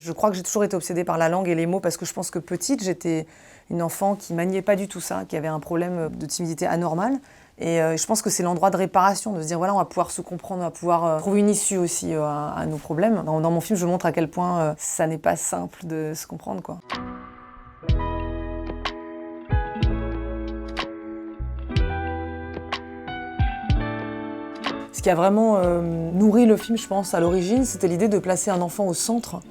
Je crois que j'ai toujours été obsédée par la langue et les mots parce que je pense que petite, j'étais une enfant qui maniait pas du tout ça, qui avait un problème de timidité anormale. Et je pense que c'est l'endroit de réparation, de se dire voilà, on va pouvoir se comprendre, on va pouvoir trouver une issue aussi à nos problèmes. Dans mon film, je montre à quel point ça n'est pas simple de se comprendre, quoi. Ce qui a vraiment nourri le film, je pense, à l'origine, c'était l'idée de placer un enfant au centre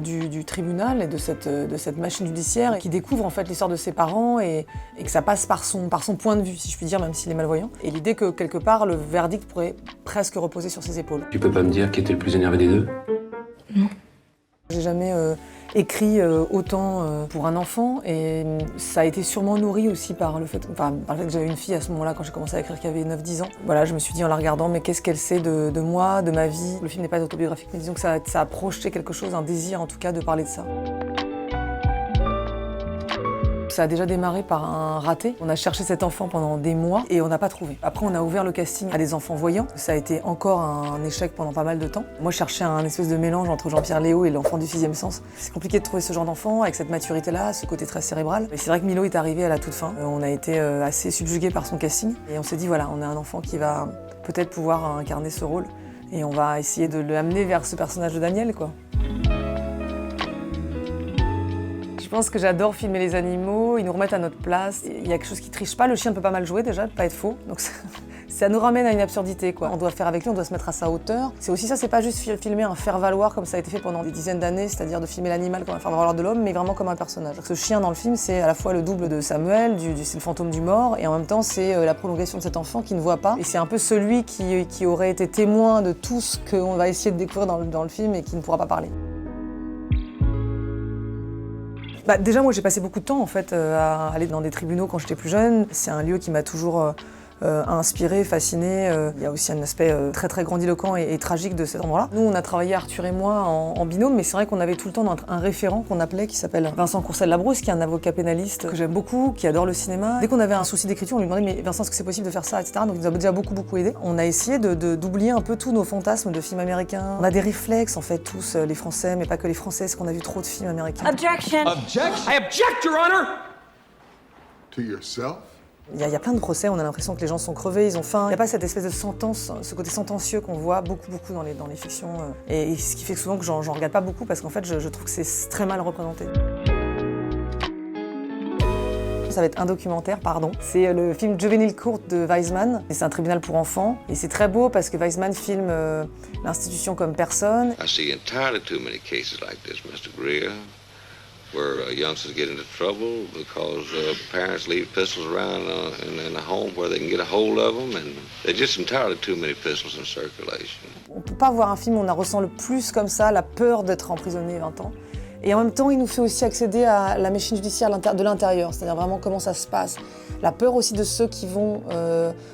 du tribunal et de cette machine judiciaire qui découvre en fait l'histoire de ses parents et que ça passe par son point de vue, si je puis dire, même s'il est malvoyant. Et l'idée que quelque part, le verdict pourrait presque reposer sur ses épaules. Tu peux pas me dire qui était le plus énervé des deux? Non. J'ai jamais écrit autant pour un enfant et ça a été sûrement nourri aussi par le fait que j'avais une fille à ce moment-là quand j'ai commencé à écrire qui avait 9-10 ans. Voilà, je me suis dit en la regardant, mais qu'est-ce qu'elle sait de moi, de ma vie. Le film n'est pas autobiographique, mais disons que ça a projeté quelque chose, un désir en tout cas de parler de ça. Ça a déjà démarré par un raté. On a cherché cet enfant pendant des mois et on n'a pas trouvé. Après, on a ouvert le casting à des enfants voyants. Ça a été encore un échec pendant pas mal de temps. Moi, je cherchais un espèce de mélange entre Jean-Pierre Léaud et l'enfant du sixième sens. C'est compliqué de trouver ce genre d'enfant avec cette maturité-là, ce côté très cérébral. Et c'est vrai que Milo est arrivé à la toute fin. On a été assez subjugués par son casting. Et on s'est dit, voilà, on a un enfant qui va peut-être pouvoir incarner ce rôle. Et on va essayer de l'amener vers ce personnage de Daniel, quoi. Je pense que j'adore filmer les animaux, ils nous remettent à notre place. Il y a quelque chose qui triche pas, le chien ne peut pas mal jouer déjà, ne peut pas être faux. Donc ça nous ramène à une absurdité, quoi. On doit faire avec lui, on doit se mettre à sa hauteur. C'est aussi ça, c'est pas juste filmer un faire-valoir comme ça a été fait pendant des dizaines d'années, c'est-à-dire de filmer l'animal comme un faire-valoir de l'homme, mais vraiment comme un personnage. Ce chien dans le film, c'est à la fois le double de Samuel, c'est le fantôme du mort, et en même temps c'est la prolongation de cet enfant qui ne voit pas. Et c'est un peu celui qui aurait été témoin de tout ce qu'on va essayer de découvrir dans le film et qui ne pourra pas parler. Déjà, moi, j'ai passé beaucoup de temps en fait à aller dans des tribunaux quand j'étais plus jeune. C'est un lieu qui m'a toujours inspiré, fasciné. Il y a aussi un aspect très très grandiloquent et tragique de cet endroit-là. Nous, on a travaillé, Arthur et moi, en binôme, mais c'est vrai qu'on avait tout le temps un référent qu'on appelait, qui s'appelle Vincent Courcel-Labrousse, qui est un avocat pénaliste que j'aime beaucoup, qui adore le cinéma. Dès qu'on avait un souci d'écriture, on lui demandait mais Vincent, est-ce que c'est possible de faire ça, etc. Donc il nous a déjà beaucoup aidé. On a essayé d'oublier un peu tous nos fantasmes de films américains. On a des réflexes en fait tous, les Français, mais pas que les Français, parce qu'on a vu trop de films américains. Objection. Objection? I object, Your Honor! To yourself? Il y a plein de procès, on a l'impression que les gens sont crevés, ils ont faim. Il n'y a pas cette espèce de sentence, ce côté sentencieux qu'on voit beaucoup dans les fictions. Et ce qui fait que souvent que j'en regarde pas beaucoup parce qu'en fait, je trouve que c'est très mal représenté. Ça va être un documentaire, pardon. C'est le film Juvenile Court de Weizmann. C'est un tribunal pour enfants. Et c'est très beau parce que Weizmann filme l'institution comme personne. I see entirely too many cases like this, Mr. Greer, where youngsters get into trouble because parents leave pistols around in a home where they can get a hold of them, and there's just entirely too many pistols in circulation. On peut pas voir un film où on ressent le plus comme ça la peur d'être emprisonné 20 ans. Et en même temps, il nous fait aussi accéder à la machine judiciaire de l'intérieur, c'est-à-dire vraiment comment ça se passe. La peur aussi de ceux qui vont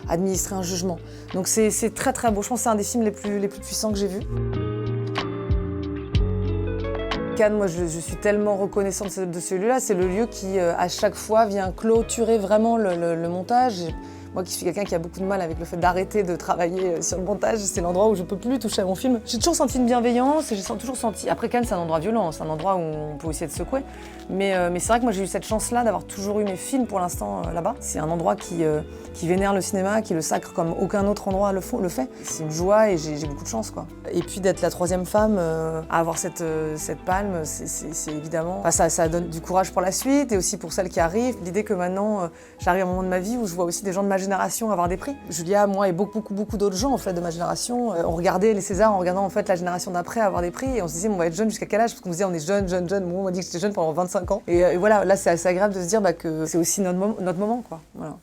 administrer un jugement. Donc c'est très très beau. Je pense que c'est un des films les plus puissants que j'ai vus. Cannes, moi je suis tellement reconnaissante de celui-là, c'est le lieu qui à chaque fois vient clôturer vraiment le montage. Moi qui suis quelqu'un qui a beaucoup de mal avec le fait d'arrêter de travailler sur le montage, c'est l'endroit où je peux plus toucher à mon film. J'ai toujours senti une bienveillance et j'ai toujours senti... Après Cannes, c'est un endroit violent, c'est un endroit où on peut aussi être secoué. Mais c'est vrai que moi j'ai eu cette chance-là d'avoir toujours eu mes films pour l'instant là-bas. C'est un endroit qui vénère le cinéma, qui le sacre comme aucun autre endroit le fait. C'est une joie et j'ai beaucoup de chance, quoi. Et puis d'être la troisième femme à avoir cette palme, c'est évidemment... Enfin, ça donne du courage pour la suite et aussi pour celles qui arrivent. L'idée que maintenant, j'arrive à un moment de ma vie où je vois aussi des gens de ma génération avoir des prix. Julia, moi et beaucoup d'autres gens en fait de ma génération, on regardait les Césars en regardant en fait la génération d'après avoir des prix et on se disait on va être jeune jusqu'à quel âge, parce qu'on se disait on est jeune. Moi on m'a dit que j'étais jeune pendant 25 ans et voilà, là c'est assez agréable de se dire que c'est aussi notre moment, quoi. Voilà.